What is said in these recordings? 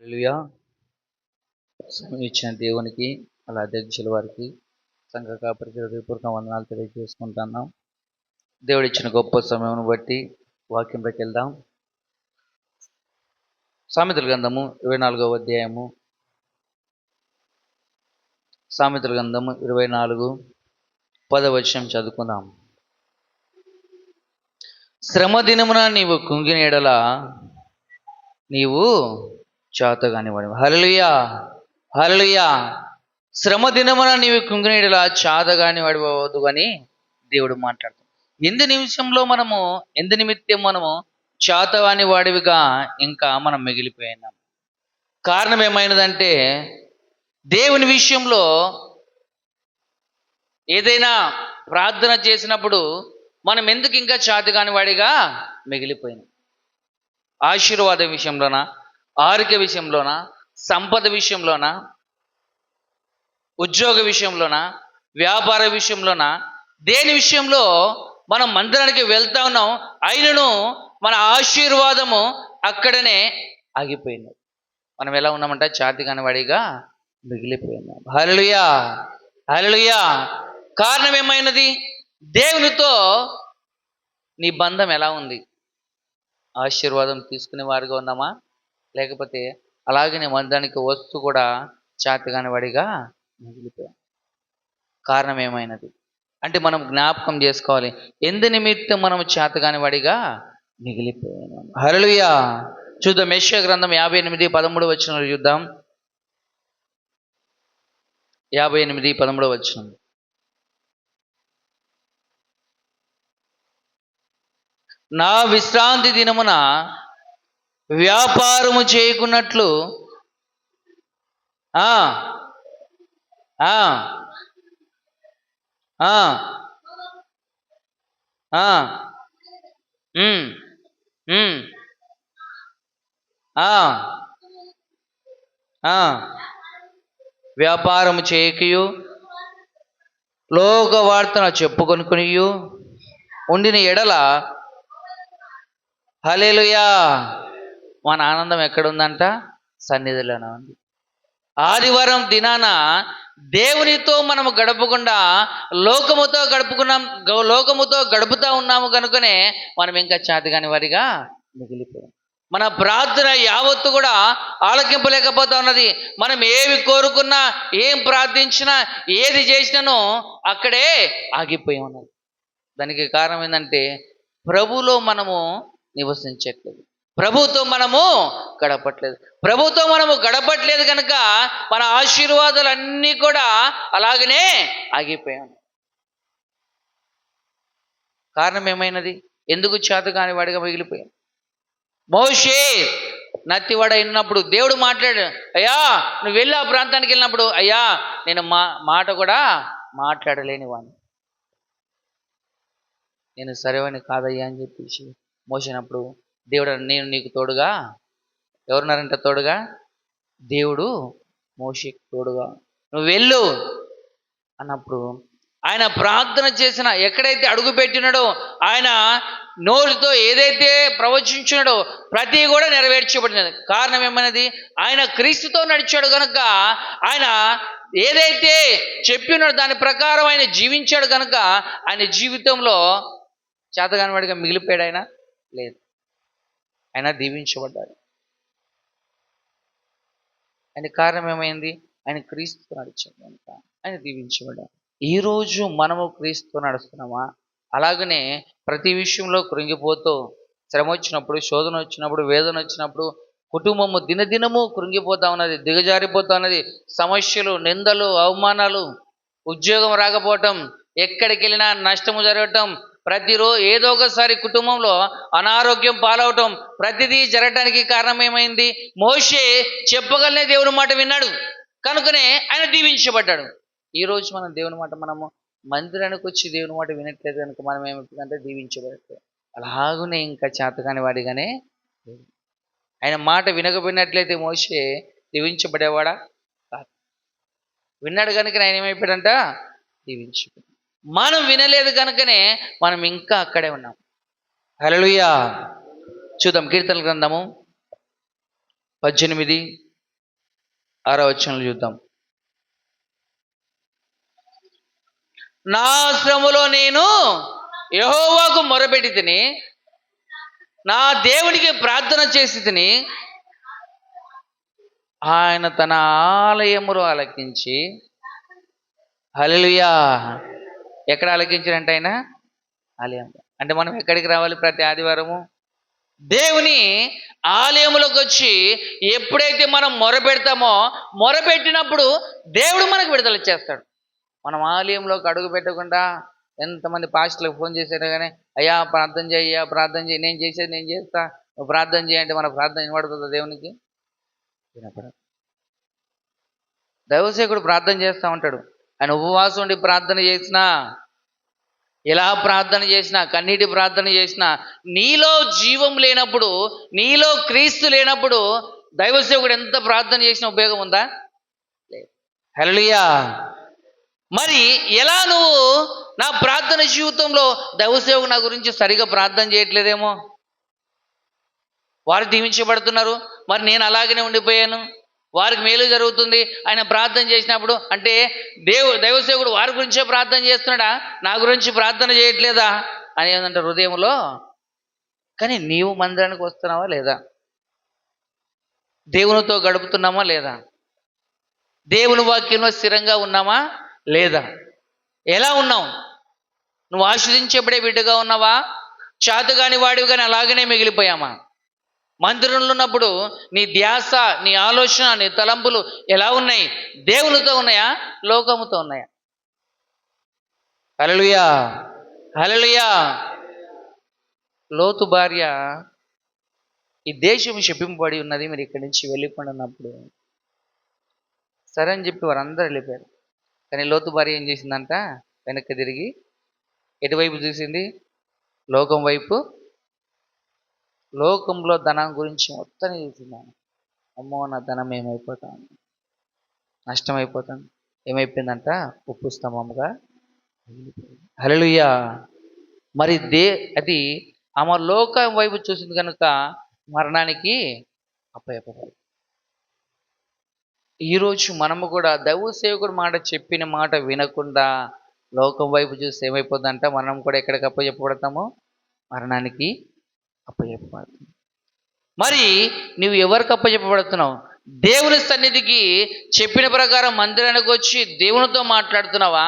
హల్లెలూయా. సమయం ఇచ్చిన దేవునికి, అలా అధ్యక్షుల వారికి, సంఘ కాపరికి హృదయపూర్వక వందనాలు తెలియజేసుకుంటున్నాం. దేవుడు ఇచ్చిన గొప్ప సమయం బట్టి వాక్యంలోకి వెళ్దాం. సామెతల గ్రంథము 24వ అధ్యాయము. సామెతల గ్రంథము 24 10వ వచనం చదువుకుందాం. శ్రమ దినమున నీవు కుంగిన ఎడల నీవు చాతగాని వాడివి. హల్లెలూయా, హల్లెలూయా. శ్రమ దినమున నీవు కుంగిన ఎడల చాతగాని వాడివద్దు అని దేవుడు మాట్లాడుతాడు. ఎందు నిమిత్తం మనము చాతగాని వాడివిగా ఇంకా మనం మిగిలిపోయినాం. కారణం ఏమైనదంటే, దేవుని విషయంలో ఏదైనా ప్రార్థన చేసినప్పుడు మనం ఎందుకు ఇంకా చాతగాని వాడిగా మిగిలిపోయినాం? ఆశీర్వాద విషయంలోనా, ఆరోగ్య విషయంలోనా, సంపద విషయంలోనా, ఉద్యోగ విషయంలోనా, వ్యాపార విషయంలోనా, దేని విషయంలో మనం మందిరానికి వెళ్తా ఉన్నాం, అయినను మన ఆశీర్వాదము అక్కడనే ఆగిపోయింది. మనం ఎలా ఉన్నామంటే చాతగాని వాడిగా మిగిలిపోయినాం. హల్లెలూయా, హల్లెలూయా. కారణం ఏమైనది? దేవునితో నీ బంధం ఎలా ఉంది? ఆశీర్వాదం తీసుకునే వారిగా ఉన్నామా, లేకపోతే అలాగనే మందిరానికి వస్తూ కూడా చాతగాని వాడిగా మిగిలిపోయాం? కారణం ఏమైనది అంటే మనం జ్ఞాపకం చేసుకోవాలి, ఎందు నిమిత్తం మనం చాతగాని వాడిగా మిగిలిపోయాం. హల్లెలూయా. చూద్దాం, యెషయా గ్రంథం 58:13 వచనం చూద్దాం. 58:13 వచనం. నా విశ్రాంతి దినమున వ్యాపారము చేయకున్నట్లు వ్యాపారము చేయకయు లోక వార్తను చెప్పుకొనుకునియు ఉండిన ఎడల, హల్లెలూయా, మన ఆనందం ఎక్కడుందంట? సన్నిధిలోనే ఉంది. ఆదివారం దినాన దేవునితో మనము గడపకుండా లోకముతో గడుపుతా ఉన్నాము కనుకనే మనం ఇంకా చాతగాని వారిగా మిగిలిపోయాం. మన ప్రార్థన యావత్తు కూడా ఆలకింపలేకపోతా ఉన్నది. మనం ఏవి కోరుకున్నా, ఏం ప్రార్థించినా, ఏది చేసినానో అక్కడే ఆగిపోయి ఉన్నది. దానికి కారణం ఏంటంటే, ప్రభువులో మనము నివసించట్లేదు, ప్రభుతో మనము గడపట్లేదు. ప్రభుతో మనము గడపట్లేదు కనుక మన ఆశీర్వాదాలు అన్నీ కూడా అలాగనే ఆగిపోయాను. కారణం ఏమైనది? ఎందుకు చాతగాని వాడిగా మిగిలిపోయాను? మోషే నత్తివాడ అయినప్పుడు దేవుడు మాట్లాడాడు, అయ్యా నువ్వు వెళ్ళి ఆ ప్రాంతానికి వెళ్ళినప్పుడు, అయ్యా నేను మాట కూడా మాట్లాడలేని వాడిని, నేను సరేవని కాదయ్యా అని చెప్పేసి మోసినప్పుడు దేవుడు, నేను నీకు తోడుగా, ఎవరున్నారంట తోడుగా? దేవుడు మోషేకి తోడుగా, నువ్వు వెళ్ళు అన్నప్పుడు ఆయన ప్రార్థన చేసిన, ఎక్కడైతే అడుగు పెట్టినాడో, ఆయన నోటితో ఏదైతే ప్రవచించినాడో ప్రతి కూడా నెరవేర్చబడినది. కారణం ఏమైనది? ఆయన క్రీస్తుతో నడిచాడు కనుక, ఆయన ఏదైతే చెప్పినాడో దాని ప్రకారం ఆయన జీవించాడు కనుక ఆయన జీవితంలో చాతగాని వాడిగా మిగిలిపోయాడు. ఆయన లేదు, ఆయన దీవించబడ్డాడు. ఆయన కారణం ఏమైంది? ఆయన క్రీస్తుతో నడిచాడు కనుక ఆయన దీవించబడ్డాడు. ఈరోజు మనము క్రీస్తుతో నడుస్తున్నామా? అలాగనే ప్రతి విషయంలో కృంగిపోతూ, శ్రమ వచ్చినప్పుడు, శోధన వచ్చినప్పుడు, వేదన వచ్చినప్పుడు కుటుంబము దినదినము కృంగిపోతా ఉన్నది, దిగజారిపోతా ఉన్నది. సమస్యలు, నిందలు, అవమానాలు, ఉద్యోగం రాకపోవటం, ఎక్కడికి వెళ్ళినా నష్టము జరగటం, ప్రతిరోజు ఏదో ఒకసారి కుటుంబంలో అనారోగ్యం పాలవటం, ప్రతిదీ జరగటానికి కారణం ఏమైంది? మోషే చెప్పగలనే దేవుని మాట విన్నాడు కనుకనే ఆయన దీవించబడ్డాడు. ఈరోజు మనం దేవుని మాట, మనము మందిరానికి వచ్చి దేవుని మాట వినట్లేదు కనుక మనం ఏమవుతుందంటే దీవించబడట్లేదు. అలాగనే ఇంకా చాతగాని వాడిగానే. ఆయన మాట వినకపోయినట్లయితే మోషే దీవించబడేవాడా? కాదు. విన్నాడు కనుక ఆయన ఏమైపోయాడంట? దీవించబడ్డాడు. మనం వినలేదు కనుకనే మనం ఇంకా అక్కడే ఉన్నాం. హల్లెలూయా. చూద్దాం, కీర్తనల గ్రంథము 18 6వ వచనంలో చూద్దాం. నా శ్రమలో నేను యెహోవాకు మొరపెట్టి తిని, నా దేవునికి ప్రార్థన చేసి తిని, ఆయన తన ఆలయములో ఆలకించి. హల్లెలూయా. ఎక్కడ ఆలకించారంటే ఆయన ఆలయం. అంటే మనం ఎక్కడికి రావాలి ప్రతి ఆదివారము? దేవుని ఆలయములోకి వచ్చి ఎప్పుడైతే మనం మొరపెడతామో, మొరపెట్టినప్పుడు దేవుడు మనకు విడుదల చేస్తాడు. మనం ఆలయంలోకి అడుగు పెట్టకుండా ఎంతమంది పాస్టర్లకు ఫోన్ చేశారు కానీ, అయ్యా ప్రార్థన చేయి, అయ్యా ప్రార్థన చేయి, నేను చేసేది నేను చేస్తా, నువ్వు ప్రార్థన చేయంటే మన ప్రార్థన వినబడుతుందా దేవునికి? వినపడదు. దైవసేవకుడు ప్రార్థన చేస్తూ ఉంటాడు. ఆయన ఉపవాసం ఉండి ప్రార్థన చేసినా, ఎలా ప్రార్థన చేసినా, కన్నీటి ప్రార్థన చేసినా, నీలో జీవం లేనప్పుడు, నీలో క్రీస్తు లేనప్పుడు దైవసేవకుడు ఎంత ప్రార్థన చేసినా ఉపయోగం ఉందా? లేదు. హల్లెలూయా. మరి ఎలా నువ్వు నా ప్రార్థన జీవితంలో దైవసేవకు నా గురించి సరిగా ప్రార్థన చేయట్లేదేమో, వారు దీవించబడుతున్నారు, మరి నేను అలాగనే ఉండిపోయాను, వారికి మేలు జరుగుతుంది, ఆయన ప్రార్థన చేసినప్పుడు అంటే దైవసేవకుడు వారి గురించే ప్రార్థన చేస్తున్నాడా, నా గురించి ప్రార్థన చేయట్లేదా అని ఏంటంటే హృదయంలో. కానీ నీవు మందిరానికి వస్తున్నావా లేదా? దేవునితో గడుపుతున్నామా లేదా? దేవుని వాక్యంలో స్థిరంగా ఉన్నామా లేదా? ఎలా ఉన్నావు? నువ్వు ఆశ్రదించబడే బిడ్డగా ఉన్నావా? చాతగాని వాడివి కానీ అలాగనే మిగిలిపోయామా? మందిరంలో ఉన్నప్పుడు నీ ధ్యాస, నీ ఆలోచన, నీ తలంపులు ఎలా ఉన్నాయి? దేవునితో ఉన్నాయా, లోకముతో ఉన్నాయా? హల్లెలూయా. హల్లెలూయా. లోతు భార్య, ఈ దేశం శపింపబడి ఉన్నది, మీరు ఇక్కడి నుంచి వెళ్ళిపోండి అన్నప్పుడు సరే అని చెప్పి వారందరూ వెళ్ళిపోయారు. కానీ లోతు భార్య ఏం చేసిందంట? వెనక్కి తిరిగి ఎటువైపు చూసింది? లోకం వైపు. లోకంలో ధనం గురించి మొత్తం చూసిందాను. అమ్మో నా ధనం ఏమైపోతాను, నష్టమైపోతాను. ఏమైపోయిందంట? ఉప్పు స్తంభముగా. హల్లెలూయా. మరి అది ఆమె లోకం వైపు చూసింది కనుక మరణానికి అప్పయ్యపడాలి. ఈరోజు మనము కూడా దైవ సేవకుడు మాట చెప్పిన మాట వినకుండా లోకం వైపు చూస్తే ఏమైపోతుందంట? మనం కూడా ఎక్కడికి అప్పచెప్పబడతామో మరణానికి అప్పచెప్పబడుతుంది. మరి నువ్వు ఎవరికి అప్పచెప్పబడుతున్నావు? దేవుని సన్నిధికి చెప్పిన ప్రకారం మందిరానికి వచ్చి దేవునితో మాట్లాడుతున్నావా,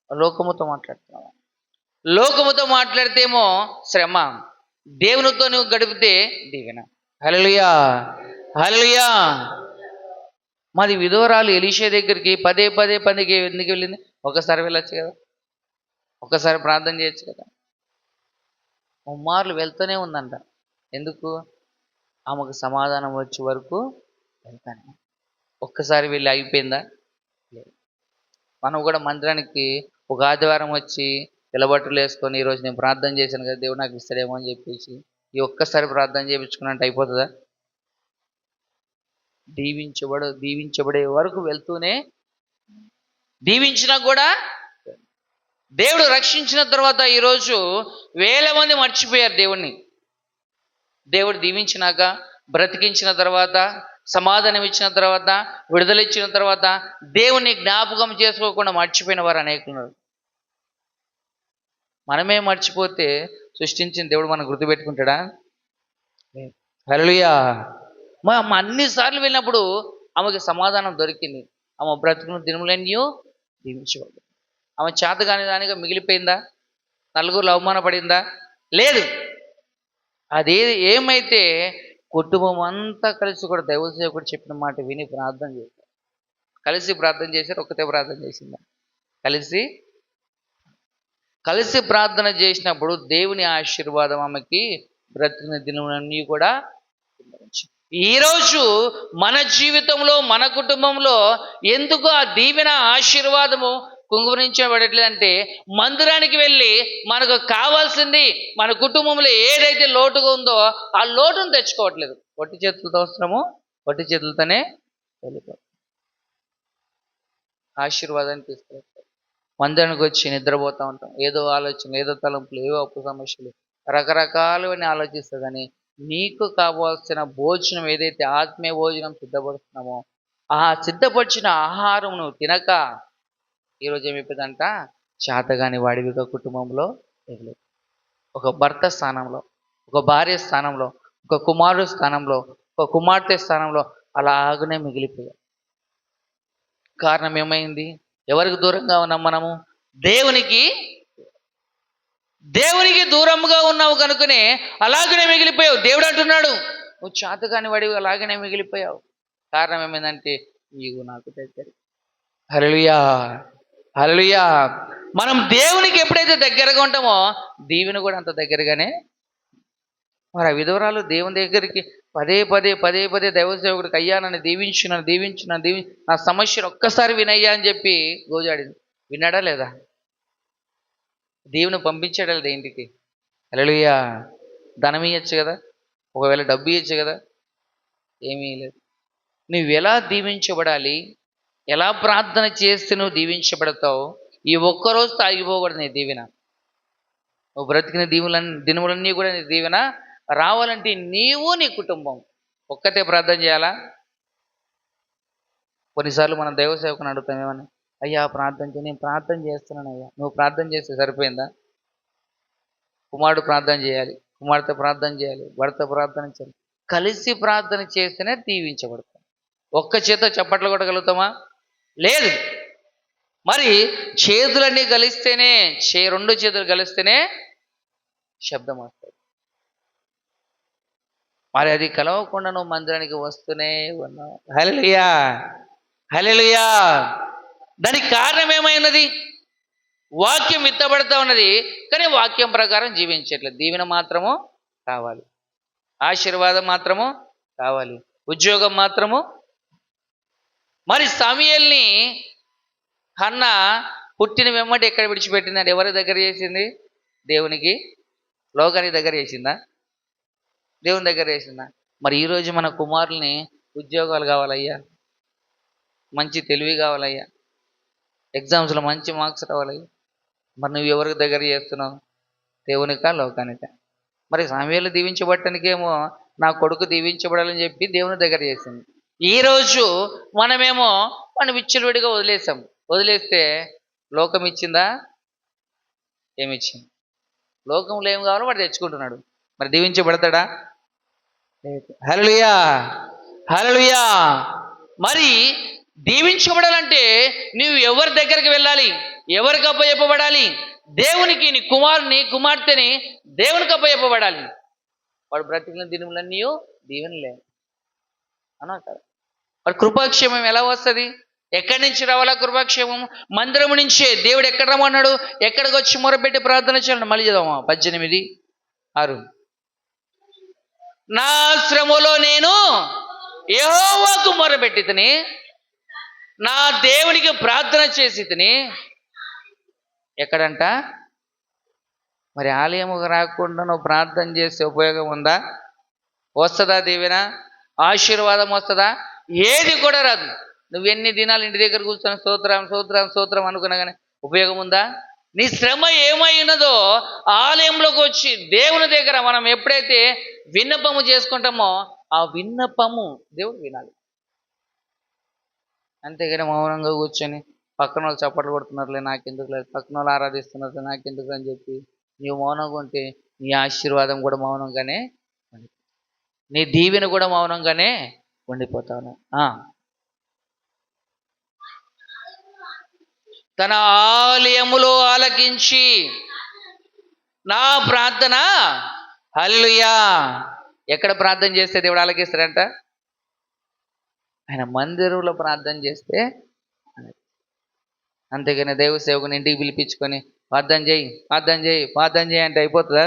లోకముతో మాట్లాడుతున్నావా? లోకముతో మాట్లాడితేమో శ్రమ, దేవునితో నువ్వు గడిపితే దీవెన. హల్లెలూయా. హల్లెలూయా. మాది విధవరాలు ఎలీషా దగ్గరికి పదే ఎందుకు వెళ్ళింది? ఒకసారి వెళ్ళొచ్చు కదా, ఒక్కసారి ప్రార్థన చేయొచ్చు కదా. ముమ్మార్లు వెళ్తూనే ఉందంట. ఎందుకు? ఆమెకు సమాధానం వచ్చే వరకు వెళ్తానే. ఒక్కసారి వెళ్ళి అయిపోయిందా? లేదు. మనం కూడా మందిరానికి ఒక ఆదివారం వచ్చి తెల్లబట్టలు వేసుకొని, ఈరోజు నేను ప్రార్థన చేశాను కదా, దేవుడు నాకు ఇస్తాడేమో అని చెప్పేసి ఈ ఒక్కసారి ప్రార్థన చేయించుకున్నట్టు అయిపోతుందా? దీవించబడే వరకు వెళ్తూనే, దీవించినా కూడా దేవుడు రక్షించిన తర్వాత ఈరోజు వేల మంది మర్చిపోయారు దేవుణ్ణి. దేవుడు దీవించినాక, బ్రతికించిన తర్వాత, సమాధానం ఇచ్చిన తర్వాత, విడుదల ఇచ్చిన తర్వాత దేవుణ్ణి జ్ఞాపకం చేసుకోకుండా మర్చిపోయిన వారు అనేకులు. మనమే మర్చిపోతే సృష్టించిన దేవుడు మనం గుర్తుపెట్టుకుంటాడా? హల్లెలూయా. అమ్మ అన్నిసార్లు వెళ్ళినప్పుడు ఆమెకి సమాధానం దొరికింది. ఆమె బ్రతుకున్న దినములన్నీ దీవించబడ్డాయి. ఆమె చేతగాని దానిగా మిగిలిపోయిందా? నలుగురు అవమానపడిందా? లేదు. అది ఏమైతే కుటుంబం అంతా కలిసి కూడా దైవసేవకుడు చెప్పిన మాట విని ప్రార్థన చేశారు. కలిసి ప్రార్థన చేశారు. ఒక్కతే ప్రార్థన చేసిందా? కలిసి ప్రార్థన చేసినప్పుడు దేవుని ఆశీర్వాదం ఆమెకి బ్రతికిన దినములన్నీ కూడా. ఈరోజు మన జీవితంలో, మన కుటుంబంలో ఎందుకు ఆ దీవెన ఆశీర్వాదము కుంగురించబడట్లేదంటే, మందిరానికి వెళ్ళి మనకు కావాల్సింది మన కుటుంబంలో ఏదైతే లోటుగా ఉందో ఆ లోటును తెచ్చుకోవట్లేదు. ఒట్టి చేతులతో వస్తున్నాము, ఒట్టి చేతులతోనే వెళ్ళిపోతాం. ఆశీర్వాదాన్ని తీసుకెళ్తాం. మందిరానికి వచ్చి నిద్రపోతూ ఉంటాం. ఏదో ఆలోచన, ఏదో తలంపులు, ఏవో అప్పు సమస్యలు, రకరకాలవన్నీ ఆలోచిస్తా. కానీ నీకు కావాల్సిన భోజనం ఏదైతే ఆత్మీయ భోజనం సిద్ధపడుతున్నామో ఆ సిద్ధపరిచిన ఆహారం నువ్వు తినక ఈరోజు ఏమైపోయిందంట, చేతగాని వాడివిగా కుటుంబంలో మిగిలి, ఒక భర్త స్థానంలో, ఒక భార్య స్థానంలో, ఒక కుమారుడు స్థానంలో, ఒక కుమార్తె స్థానంలో అలాగనే మిగిలిపోయావు. కారణం ఏమైంది? ఎవరికి దూరంగా ఉన్నాం మనము? దేవునికి దేవునికి దూరంగా ఉన్నావు కనుకనే అలాగనే మిగిలిపోయావు. దేవుడు అంటున్నాడు, నువ్వు చేతగాని వాడివి అలాగనే మిగిలిపోయావు. కారణం ఏమైందంటే, నీవు నాకు దగ్గర. హల్లెలూయా, హల్లెలూయా. మనం దేవునికి ఎప్పుడైతే దగ్గరగా ఉంటామో దీవెన కూడా అంత దగ్గరగానే. మరి ఆ విధవరాలు దేవుని దగ్గరికి పదే పదే పదే పదే దైవ సేవకుడికి, అయ్యా నన్ను దీవించు, నన్ను దీవించు, నన్ను దీవించు, నా సమస్యను ఒక్కసారి వినయ్యా అని చెప్పి గోజాడింది. విన్నాడా లేదా? దేవుని పంపించాడా లేదా ఇంటికి? హల్లెలూయా. ధనం ఇవ్వచ్చు కదా, ఒకవేళ డబ్బు ఇవ్వచ్చు కదా, ఏమీ లేదు. నువ్వు ఎలా దీవించబడాలి, ఎలా ప్రార్థన చేస్తే నువ్వు దీవించబడతావు, ఈ ఒక్కరోజు తాగిపోకూడదు నీ దీవెన. నువ్వు బ్రతికిన దినములన్నీ కూడా నీ దీవెన రావాలంటే నీవు నీ కుటుంబం ఒక్కతే ప్రార్థన చేయాలా? కొన్నిసార్లు మనం దైవ సేవకుని అడుగుతాం, ఏమన్నా, అయ్యా ప్రార్థన చేయి. నేను ప్రార్థన చేస్తున్నాను అయ్యా. నువ్వు ప్రార్థన చేస్తే సరిపోయిందా? కుమారుడు ప్రార్థన చేయాలి, కుమార్తె ప్రార్థన చేయాలి, భర్త ప్రార్థన చేయాలి. కలిసి ప్రార్థన చేస్తేనే దీవించబడతాం. ఒక్క చేత చప్పట్లు కొట్టగలుగుతామా? లేదు. మరి చేతులన్నీ కలిస్తేనే, రెండు చేతులు కలిస్తేనే శబ్దం వస్తుంది. మరి అది కలవకుండా నువ్వు మందిరానికి వస్తూనే ఉన్నావు. హల్లెలూయా, హల్లెలూయా. దానికి కారణం ఏమైనది? వాక్యం విత్తబడతా ఉన్నది, కానీ వాక్యం ప్రకారం జీవించట్లేదు. దీవెన మాత్రము కావాలి, ఆశీర్వాదం మాత్రము కావాలి, ఉద్యోగం మాత్రము. మరి సమూయేలుని హన్నా పుట్టిన వెంబడి ఎక్కడ విడిచిపెట్టిందండి? ఎవరి దగ్గర చేసింది? దేవునికి, లోకానికి దగ్గర చేసిందా? దేవుని దగ్గర చేసిందా? మరి ఈరోజు మన కుమారుల్ని ఉద్యోగాలు కావాలయ్యా, మంచి తెలివి కావాలయ్యా, ఎగ్జామ్స్లో మంచి మార్క్స్ రావాలయ్యా. మరి నువ్వు ఎవరికి దగ్గర చేస్తున్నావు? దేవునికా, లోకానికా? మరి సమూయేలు దీవించబట్టడానికేమో నా కొడుకు దీవించబడాలని చెప్పి దేవుని దగ్గర చేసింది. ఈరోజు మనమేమో మనం విచ్చలవిడిగా వదిలేసాం. వదిలేస్తే లోకం ఇచ్చిందా? ఏమిచ్చింది? లోకంలో ఏం కావాలో వాడు తెచ్చుకుంటున్నాడు. మరి దీవించబడతాడా? హల్లెలూయా, హల్లెలూయా. మరి దీవించబడాలంటే నువ్వు ఎవరి దగ్గరికి వెళ్ళాలి? ఎవరికి అప్పచెప్పబడాలి? దేవునికి. నీ కుమారుని, కుమార్తెని దేవునికి అప్పచెప్పబడాలి. వాడు బ్రతికిన దినములన్నీ దీవెనలే అన్నా కదా. మరి కృపాక్షేమం ఎలా వస్తుంది? ఎక్కడి నుంచి రావాలా కృపాక్షేమం? మందిరము నుంచే. దేవుడు ఎక్కడ రమ్మన్నాడు? ఎక్కడికి వచ్చి మొరపెట్టి ప్రార్థన చేయాలి? మళ్ళీ చదవమా 18:6. నా శ్రమలో నేను యెహోవాకు మొరపెట్టి తిని, నా దేవునికి ప్రార్థన చేసి తిని. ఎక్కడంట? మరి ఆలయముకు రాకుండా నువ్వు ప్రార్థన చేసే ఉపయోగం ఉందా? వస్తుందా దీవెన? ఆశీర్వాదం వస్తుందా? ఏది కూడా రాదు. నువ్వు ఎన్ని దినాలు ఇంటి దగ్గర కూర్చొని స్తోత్రం స్తోత్రం స్తోత్రం అనుకున్నా కానీ ఉపయోగం ఉందా? నీ శ్రమ ఏమైనదో ఆలయంలోకి వచ్చి దేవుని దగ్గర మనం ఎప్పుడైతే విన్నపము చేసుకుంటామో ఆ విన్నపము దేవుడు వినాలి. అంతేగాని మౌనంగా కూర్చొని పక్కన వాళ్ళు చప్పట్లు కొడుతున్నారులే నాకెందుకు లేదు, పక్కన వాళ్ళు ఆరాధిస్తున్నారు నాకెందుకు అని చెప్పి నీవు మౌనంగా ఉంటే నీ ఆశీర్వాదం కూడా మౌనంగానే, నీ దీవెన కూడా మౌనంగానే ఉండిపోతాను. తన ఆలయములో ఆలకించి నా ప్రార్థన. హల్లెలూయా. ఎక్కడ ప్రార్థన చేస్తే దేవుడు ఆలకిస్తాడంట? ఆయన మందిరంలో ప్రార్థన చేస్తే. అంతేగాని దైవ సేవకుని ఇంటికి పిలిపించుకొని ప్రార్థన చేయి, ప్రార్థన చేయి, ప్రార్థన చేయి అంటే అయిపోతుందా?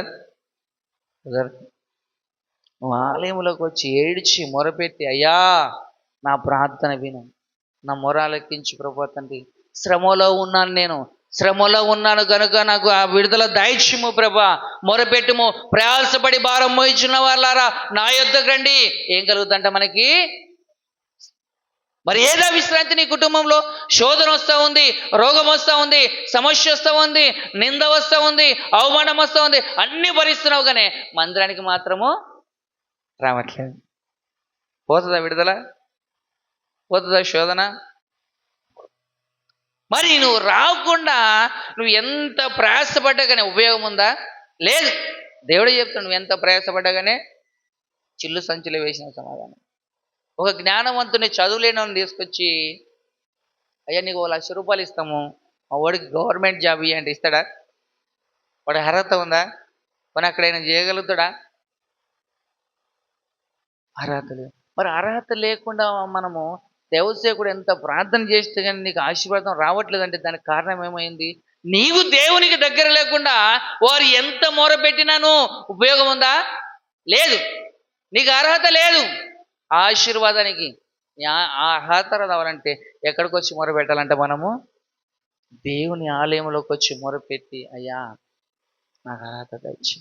నువ్వు ఆలయంలోకి వచ్చి ఏడ్చి మొరపెట్టి, అయ్యా నా ప్రార్థన విను, నా మొర ఆలకించి ప్రభువా తండ్రి, శ్రమలో ఉన్నాను, నేను శ్రమలో ఉన్నాను కనుక నాకు ఆ విడుదల దయచేయము ప్రభా, మొరపెట్టుము, ప్రయాసపడి భారం మోయించున్న వాళ్ళారా నా యొద్దకు రండి. ఏం కలుగుతుందంట మనకి? మరి ఏదో విశ్రాంతి నీ కుటుంబంలో? శోధన వస్తూ ఉంది, రోగం వస్తూ ఉంది, సమస్య వస్తూ ఉంది, నింద వస్తూ ఉంది, అవమానం వస్తూ ఉంది, అన్నీ భరిస్తున్నావు కానీ మందిరానికి మాత్రము రావట్లేదు. పోతుందా విడుదల? పోతుందా శోధన? మరి నువ్వు రాకుండా నువ్వు ఎంత ప్రయాసపడ్డా కానీ ఉపయోగం ఉందా? లేదు. దేవుడే చెప్తాడు, నువ్వు ఎంత ప్రయాసపడ్డా కానీ చిల్లు సంచిలో వేసిన సమాధానం. ఒక జ్ఞానవంతుని చదువులేని తీసుకొచ్చి, అయ్యా నీకు 1,00,000 ఇస్తాము, మా వాడికి గవర్నమెంట్ జాబ్ ఇయ్య అంటే ఇస్తాడా? వాడి అర్హత ఉందా? మరి అక్కడైనా చేయగలుగుతాడా? అర్హత లేదు. మరి అర్హత లేకుండా మనము దేవసేవకుడు ఎంత ప్రార్థన చేస్తే కానీ నీకు ఆశీర్వాదం రావట్లేదంటే దానికి కారణం ఏమైంది? నీవు దేవునికి దగ్గర లేకుండా వారు ఎంత మొరపెట్టినాను ఉపయోగం ఉందా? లేదు. నీకు అర్హత లేదు ఆశీర్వాదానికి. ఆ అర్హత రావాలంటే ఎక్కడికి వచ్చి మొరపెట్టాలంటే మనము దేవుని ఆలయంలోకి వచ్చి మొరపెట్టి, అయ్యా నాకు అర్హత తెచ్చి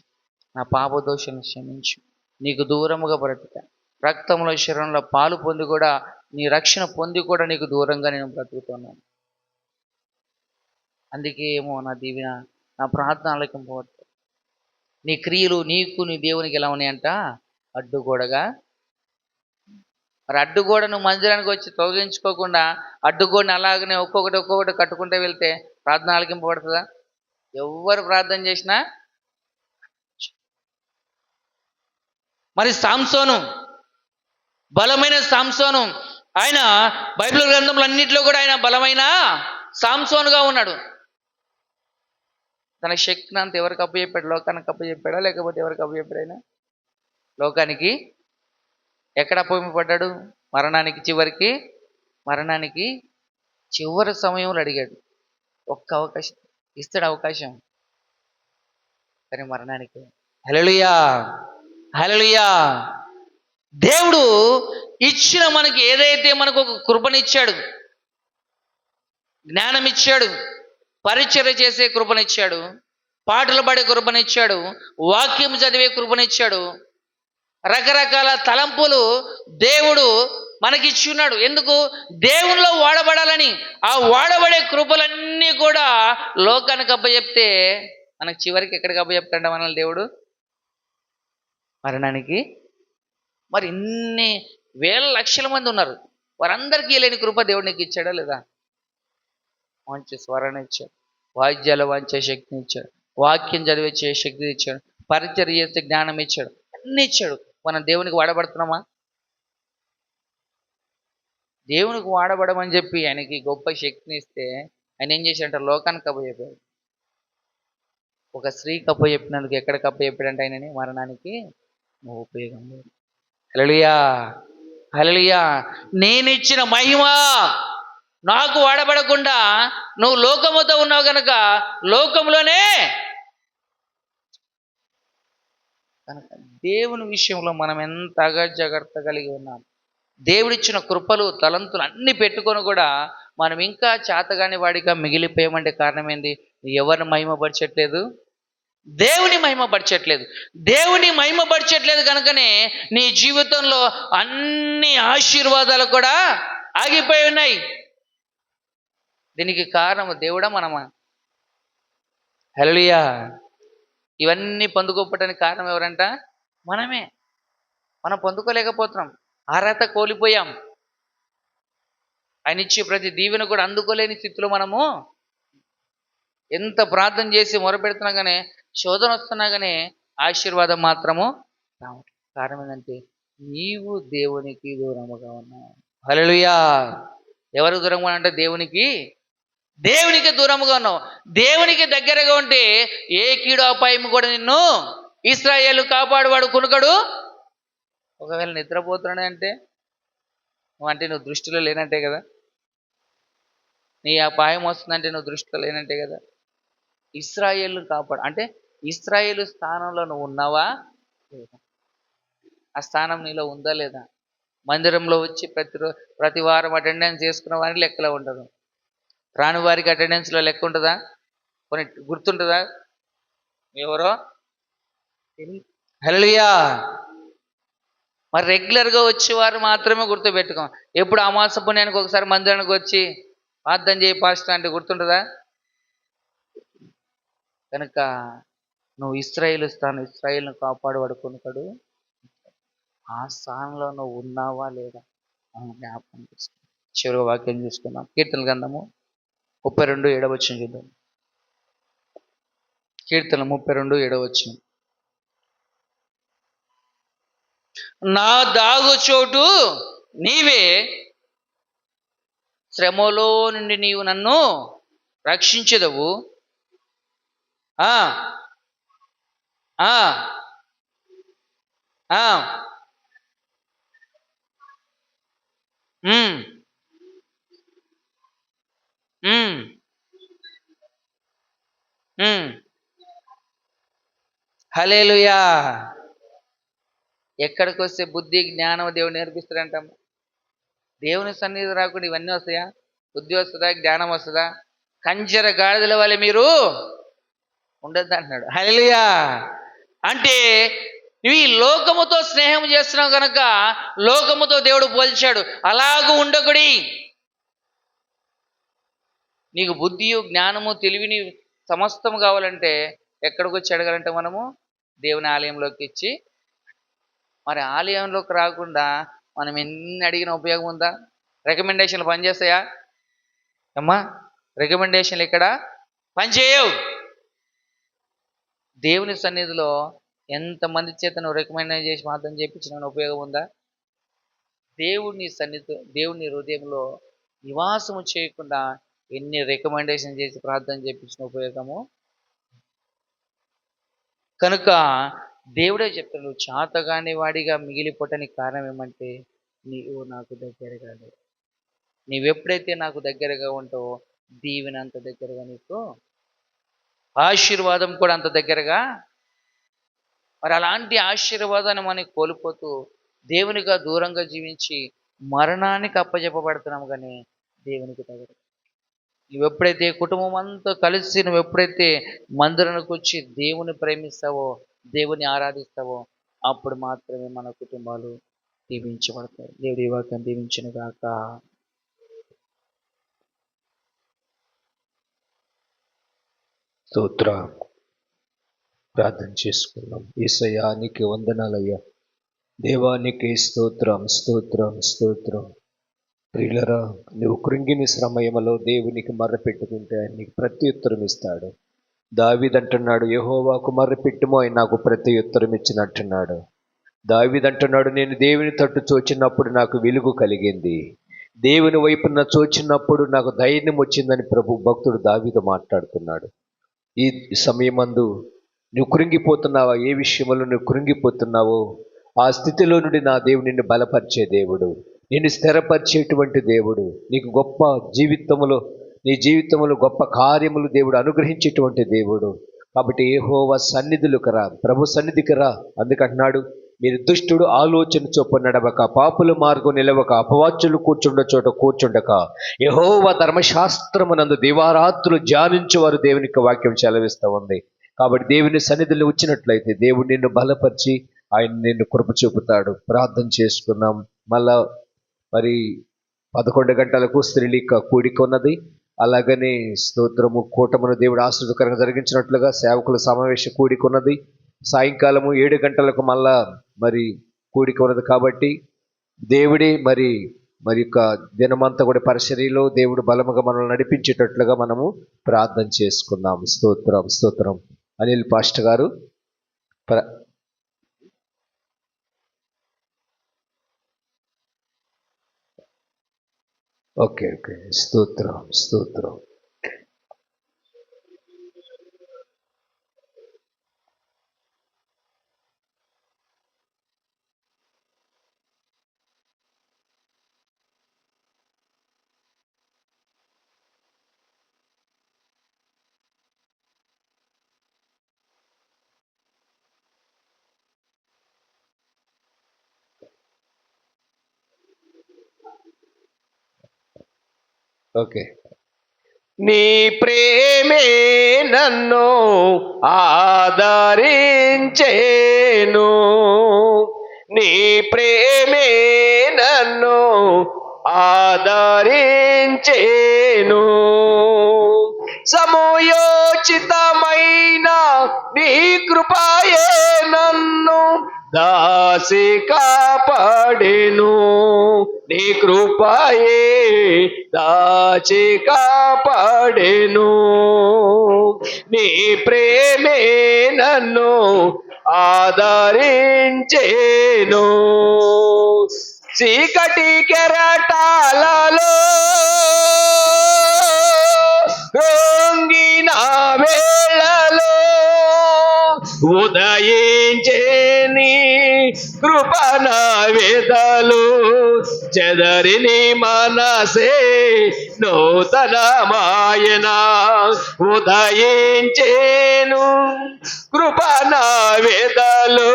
నా పాప దోషాలను క్షమించు, నీకు దూరముగా బ్రతుక, రక్తంలో శరీరంలో పాలు పొంది కూడా నీ రక్షణ పొంది కూడా నీకు దూరంగా నేను బ్రతుకుతున్నాను. అందుకే ఏమో నా దీవెన, నా ప్రార్థన ఆలకింపవద్దు. నీ క్రియలు నీకు నీ దేవునికి ఎలా ఉన్నాయంట? అడ్డుగోడగా. మరి అడ్డుగోడను మందిరానికి వచ్చి తొలగించుకోకుండా అడ్డుగోడని అలాగనే ఒక్కొక్కటి కట్టుకుంటే వెళ్తే ప్రార్థన ఆలకింపబడుతుందా? ఎవరు ప్రార్థన చేసినా. మరి సాంసోను, బలమైన సాంసోను, ఆయన బైబిల్ గ్రంథంలో అన్నింటిలో కూడా ఆయన బలమైన సాంసోనుగా ఉన్నాడు. తన శక్తిని అంత ఎవరికి అప్పచెప్పాడు? లోకానికి అప్పచెప్పాడా? లేకపోతే ఎవరికి అప్పచెప్పాడు? ఆయన లోకానికి. ఎక్కడ అప్పగింపబడ్డాడు? మరణానికి చివరి సమయంలో అడిగాడు. ఒక్క అవకాశం ఇస్తాడు, అవకాశం. కానీ మరణానికి. హల్లెలూయా, హల్లెలూయా. దేవుడు ఇచ్చిన మనకి ఏదైతే మనకు ఒక కృపనిచ్చాడు, జ్ఞానం ఇచ్చాడు, పరిచర్య చేసే కృపనిచ్చాడు, పాటలు పాడే కృపనిచ్చాడు, వాక్యం చదివే కృపనిచ్చాడు, రకరకాల తలంపులు దేవుడు మనకిచ్చి ఉన్నాడు. ఎందుకు? దేవునిలో వాడబడాలని. ఆ వాడబడే కృపలన్నీ కూడా లోకానికి అప్పచెప్తే మనకు చివరికి ఎక్కడికి అప్పచెప్తాడు మనల్ని దేవుడు? మరణానికి. మరి ఇన్ని వేల లక్షల మంది ఉన్నారు, వారందరికీ లేని కృప దేవుడు నీకు ఇచ్చాడా లేదా? మంచి స్వరణ ఇచ్చాడు, వాయిద్యాలు వాంచే శక్తిని ఇచ్చాడు, వాక్యం చదివే శక్తిని ఇచ్చాడు, పరిచర్య చేసే జ్ఞానం ఇచ్చాడు, అన్నీ ఇచ్చాడు. మనం దేవునికి వాడబడుతున్నామా? దేవునికి వాడబడమని చెప్పి ఆయనకి గొప్ప శక్తిని ఇస్తే ఆయన ఏం చేశాడంటే లోకానికి అప్పచెప్పాడు. ఒక స్త్రీకి అప్పచెప్పినందుకు ఎక్కడికి అప్పచెప్పాడంటే ఆయనని మరణానికి ఉపయోగం లేదు. హల్లెలూయా, హల్లెలూయా. నేనిచ్చిన మహిమ నాకు వాడబడకుండా నువ్వు లోకముతో ఉన్నావు కనుక లోకంలోనే. కనుక దేవుని విషయంలో మనం ఎంత అజాగ్రత్త కలిగి ఉన్నాం. దేవుడిచ్చిన కృపలు తలంతులు అన్ని పెట్టుకొని కూడా మనం ఇంకా చేతగాని వాడిగా మిగిలిపోయామంటే కారణం ఏంది? ఎవరిని మహిమపరచట్లేదు? దేవుని మహిమపరచట్లేదు. దేవుని మహిమపరచట్లేదు కనుకనే నీ జీవితంలో అన్ని ఆశీర్వాదాలు కూడా ఆగిపోయి ఉన్నాయి. దీనికి కారణం దేవుడా మనమా? హల్లెలూయా. ఇవన్నీ పొందుకోవటానికి కారణం ఎవరంట? మనమే. మనం పొందుకోలేకపోతున్నాం, అర్హత కోల్పోయాం. ఆయన ఇచ్చే ప్రతి దీవెన కూడా అందుకోలేని స్థితిలో మనము ఎంత ప్రార్థన చేసి మొరపెడుతున్నా కానీ, శోధన వస్తున్నా కానీ ఆశీర్వాదం మాత్రము రావట్లేదు. కారణం ఏంటంటే నీవు దేవునికి దూరముగా ఉన్నావు. హల్లెలూయా. ఎవరికి దూరంగా అంటే దేవునికి దూరముగా ఉన్నావు. దేవునికి దగ్గరగా ఉంటే ఏ కీడు అపాయం కూడా నిన్ను ఇశ్రాయేలు కాపాడువాడు కునుకడు. ఒకవేళ నిద్రపోతున్నాడంటే నువ్వు దృష్టిలో లేనంటే కదా. నీ అపాయం వస్తుందంటే నువ్వు దృష్టిలో లేనంటే కదా. ఇశ్రాయేలును కాపాడు అంటే ఇశ్రాయేలు స్థానంలో నువ్వు ఉన్నావా లేదా? ఆ స్థానం నీలో ఉందా లేదా? మందిరంలో వచ్చి ప్రతి వారం అటెండెన్స్ చేసుకున్న వారికి లెక్కలో ఉండదు, రాని వారికి అటెండెన్స్లో లెక్క ఉంటుందా? కొన్ని గుర్తుంటుందా ఎవరో? హల్లెలూయా. మరి రెగ్యులర్గా వచ్చేవారు మాత్రమే గుర్తుపెట్టుకోం. ఎప్పుడు అమావాస్య పుణ్యానికి ఒకసారి మందిరానికి వచ్చి ప్రార్థన చేయి పాస్టర్ అంటే గుర్తుంటుందా? కనుక నువ్వు ఇశ్రాయేలును కాపాడువాడు కొనుకడు. ఆ స్థానంలో నువ్వు ఉన్నావా లేదా జ్ఞాపకం చేసుకో. చివరి వాక్యం చూసుకున్నాం. కీర్తన గ్రంథము 32:7 చూద్దాం. కీర్తన 32:7. నా దాగు చోటు నీవే, శ్రమలో నుండి నీవు నన్ను రక్షించెదవు. ఆ ఆ ఆ ఉమ్, ఉమ్, ఉమ్. హల్లెలూయా. ఎక్కడికి వస్తే బుద్ధి జ్ఞానం దేవుడు నేర్పిస్తాడంటాం. దేవుని సన్నిధి రాకుండా ఇవన్నీ వస్తాయా? బుద్ధి వస్తుందా? జ్ఞానం వస్తుందా? కంజర గాడిదల వల్ల మీరు ఉండద్దు అంటున్నాడు. హల్లెలూయా. అంటే నువ్వు ఈ లోకముతో స్నేహం చేస్తున్నావు కనుక లోకముతో దేవుడు పోల్చాడు. అలాగూ ఉండకుడి. నీకు బుద్ధియు జ్ఞానము తెలివిని సమస్తము కావాలంటే ఎక్కడికి వచ్చి అడగాలంటే మనము దేవుని ఆలయంలోకి ఇచ్చి. మరి ఆలయంలోకి రాకుండా మనం ఎన్ని అడిగిన ఉపయోగం ఉందా? రికమెండేషన్లు పనిచేస్తాయా అమ్మా? రికమెండేషన్లు ఇక్కడ పనిచేయవు. దేవుని సన్నిధిలో ఎంతమంది చేత నువ్వు రికమెండ్ చేసి మాత్రం చేయించిన ఉపయోగం ఉందా? దేవుని సన్నిధి, దేవుని హృదయంలో నివాసము చేయకుండా ఎన్ని రికమెండేషన్ చేసి ప్రార్థన చేయించిన ఉపయోగము. కనుక దేవుడే చెప్తాడు, నువ్వు చాతగాని వాడిగా మిగిలిపోవటానికి కారణం ఏమంటే నీవు నాకు దగ్గరగా లేవు. నీవెప్పుడైతే నాకు దగ్గరగా ఉంటావో దీవెన అంత దగ్గరగా, నీకు ఆశీర్వాదం కూడా అంత దగ్గరగా. మరి అలాంటి ఆశీర్వాదాన్ని మనం కోల్పోతూ దేవునిగా దూరంగా జీవించి మరణానికి అప్పచెప్పబడుతున్నాము. కానీ దేవునికి దగ్గర నువ్వెప్పుడైతే కుటుంబం అంతా కలిసి నువ్వెప్పుడైతే మందిరానికి వచ్చి దేవుని ప్రేమిస్తావో, దేవుని ఆరాధిస్తావో, అప్పుడు మాత్రమే మన కుటుంబాలు దీవించబడతాయి. దేవుడి ఈ వాక్యం దీవించును గాక. స్తోత్ర ప్రార్థన చేసుకున్నాం. యేసయ్యా నీకు వందనాలయ్యా. దేవానికి స్తోత్రం స్తోత్రం స్తోత్రం. ప్రియులరా, నువ్వు కృంగిని సమయంలో దేవునికి మర్రపెట్టుకుంటే ఆయన నీకు ప్రత్యుత్తరం ఇస్తాడు. దావీదంటున్నాడు, యెహోవాకు మర్రపెట్టుమో ఆయన నాకు ప్రత్యుత్తరం ఇచ్చినట్టున్నాడు. దావీదంటున్నాడు, నేను దేవుని తట్టు చూచినప్పుడు నాకు వెలుగు కలిగింది, దేవుని వైపున చూచినప్పుడు నాకు ధైర్యం వచ్చిందని ప్రభు భక్తుడు దావీదు మాట్లాడుతున్నాడు. ఈ సమయమందు నువ్వు కృంగిపోతున్నావా? ఏ విషయంలో నువ్వు కృంగిపోతున్నావో ఆ స్థితిలో నుండి నా దేవుడు నిన్ను బలపరిచే దేవుడు, నిన్ను స్థిరపరిచేటువంటి దేవుడు, నీకు గొప్ప జీవితంలో నీ జీవితంలో గొప్ప కార్యములు దేవుడు అనుగ్రహించేటువంటి దేవుడు. కాబట్టి యెహోవా సన్నిధులకు రా, ప్రభు సన్నిధికి రా. అందుకంటున్నాడు, మీరు దుష్టుడు ఆలోచన చొప్పున నడవక, పాపుల మార్గం నిలవక, అపవాచ్యులు కూర్చుండ చోట కూర్చుండక, యెహోవా ధర్మశాస్త్రమునందు దివారాత్రులు ధ్యానించేవారు దేవునికి వాక్యం సెలవిస్తూ ఉంది. కాబట్టి దేవుని సన్నిధిలో వచ్చినట్లయితే దేవుడు నిన్ను బలపరిచి ఆయన నిన్ను కృప చూపుతాడు. ప్రార్థన చేసుకున్నాం. మళ్ళా మరి 11 గంటలకు స్త్రీలిక కూడిక ఉన్నది. అలాగనే స్తోత్రము కూటమును దేవుడు ఆశీర్వదకరంగా జరిగించినట్లుగా సేవకుల సమావేశ కూడిక ఉన్నది. సాయంకాలము 7 గంటలకు మళ్ళా మరి కూడిక ఉన్నది. కాబట్టి దేవుడే మరి యొక్క దినమంతా కూడా పరిచర్యలో దేవుడు బలముగా మనల్ని నడిపించేటట్లుగా మనము ప్రార్థన చేసుకుందాం. స్తోత్రం స్తోత్రం. అనిల్ పాస్టర్ గారు ఓకే. స్తోత్రం స్తోత్రం. ఓకే. నీ ప్రేమే నన్ను ఆదరించేను, నీ ప్రేమే నన్ను ఆదరించేను, సమయోచితమైన నీ కృపయే నన్ను దాసి కాపాడెను. నీ కృపయే దాచి కాపాడెను. నీ ప్రేమే నన్ను ఆదరించేను. చీకటి కెరటాలలో కృంగిన వేళలో ఉదయించే నీ కృపణ వెదలు చెదరిని మనసే నూతన మాయన. ఉదయించేను కృపణ వెదలు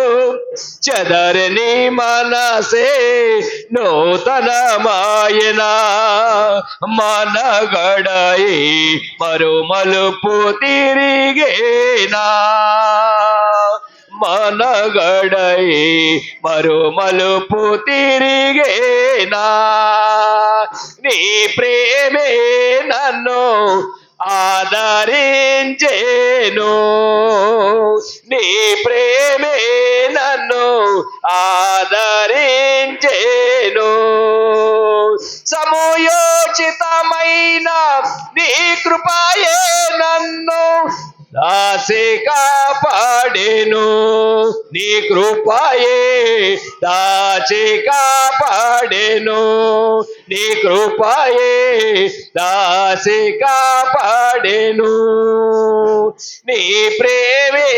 చెదరిని మనసే నూతన మాయన. మనగడయి మరుమలుపు తిరిగేనా. మనగడయి మరుమలుపు తిరిగేనా. నీ ప్రేమే నన్ను ఆదరించేను. నీ ప్రేమే నన్ను ఆదరించేను. సమయోచితమైన నీ కృపయే నన్ను దాసి కాపాడెను. నీ కృపయే దాచి కాపాడెను. నీ కృపయే దాసి కాపాడెను. నీ ప్రేమే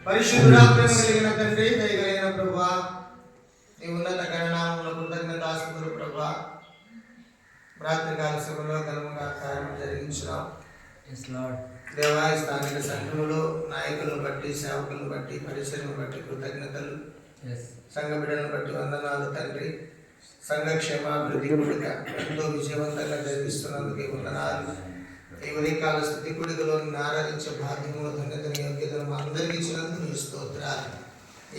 పరిశుద్ధుడా, ప్రేమ కలిగిన తండ్రి, దయ కలిగిన ప్రభువా, నీ ఉన్నత గణనామముల కృతజ్ఞతాస్తుతులు ప్రభువా. రాత్రికాల సభలో ఘనముగా కార్యము జరిగించినాం దేవా. స్థానిక సంఘములో నాయకులను బట్టి, సేవకులను బట్టి, పరిచయం బట్టి కృతజ్ఞతలు. సంఘ బిడ్డలను బట్టి వందనాలు తండ్రి. సంఘ క్షేమాభివృద్ధి కూడిక ఎంతో విజయవంతంగా జరిగిస్తున్నందుకు వందనాలు. ఈ ఉదయకాల స్థితి కూడికలో ఆరాధించే భాగ్యములు, ధన్యతను, యోగ్యతను మా అందరికీ ఇచ్చినందుకు నీ స్తోత్రాలు.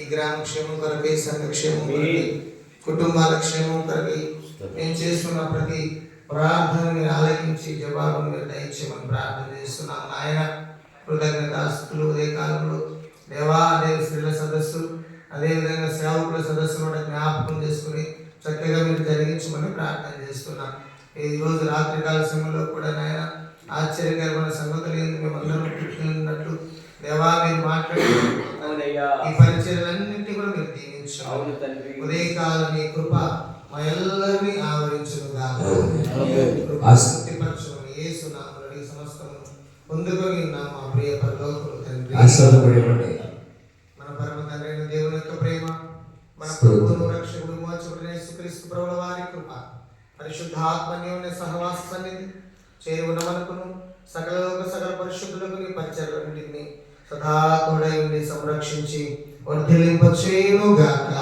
ఈ గ్రామ క్షేమం కొరకై, సంఘ క్షేమం కొరకై, కుటుంబాల క్షేమం కొరకై మేము చేస్తున్న ప్రతి ప్రార్థనని ఆలకించి జవాబును మీరు దయచేయమని ప్రార్థన చేస్తున్నాం నాయన. కృతజ్ఞతాస్తుతులు. ఉదయకాలంలో దేవా, అదే స్త్రీల సదస్సు, అదేవిధంగా సేవకుల సదస్సు కూడా జ్ఞాపకం చేసుకుని చక్కగా మీరు జరిగించమని ప్రార్థన చేస్తున్నాం. ఈ రోజు రాత్రికాల సమయంలో కూడా నాయన ఆశ్చర్యకరమైన సంగతులు మేమందరం పుట్టినట్లు దేవా మీరు మాట్లాడి ఈ పరిచయాలన్నింటినీ కూడా మీరు దీవించాలి. ఉదయకాలం నీ కృప మా ಎಲ್ಲరినీ ఆవరించునుగా. యేసు నామములో ఈ సమస్తము పొందుకొని ఉన్నాము మా ప్రియ పరలోకపు తండ్రి. మన పరమ తండ్రి అయిన దేవునికి పరిశుద్ధాత్మన్యోన్య సహవాస సన్నిధి చేరి ఉండమనుకును సకల లోక సకల పరిశుద్ధులకు నీ పరిచర్యలన్నింటినీ సదా తోడై ఉండి సంరక్షించి వర్ధిల్లింపచేయునుగాక.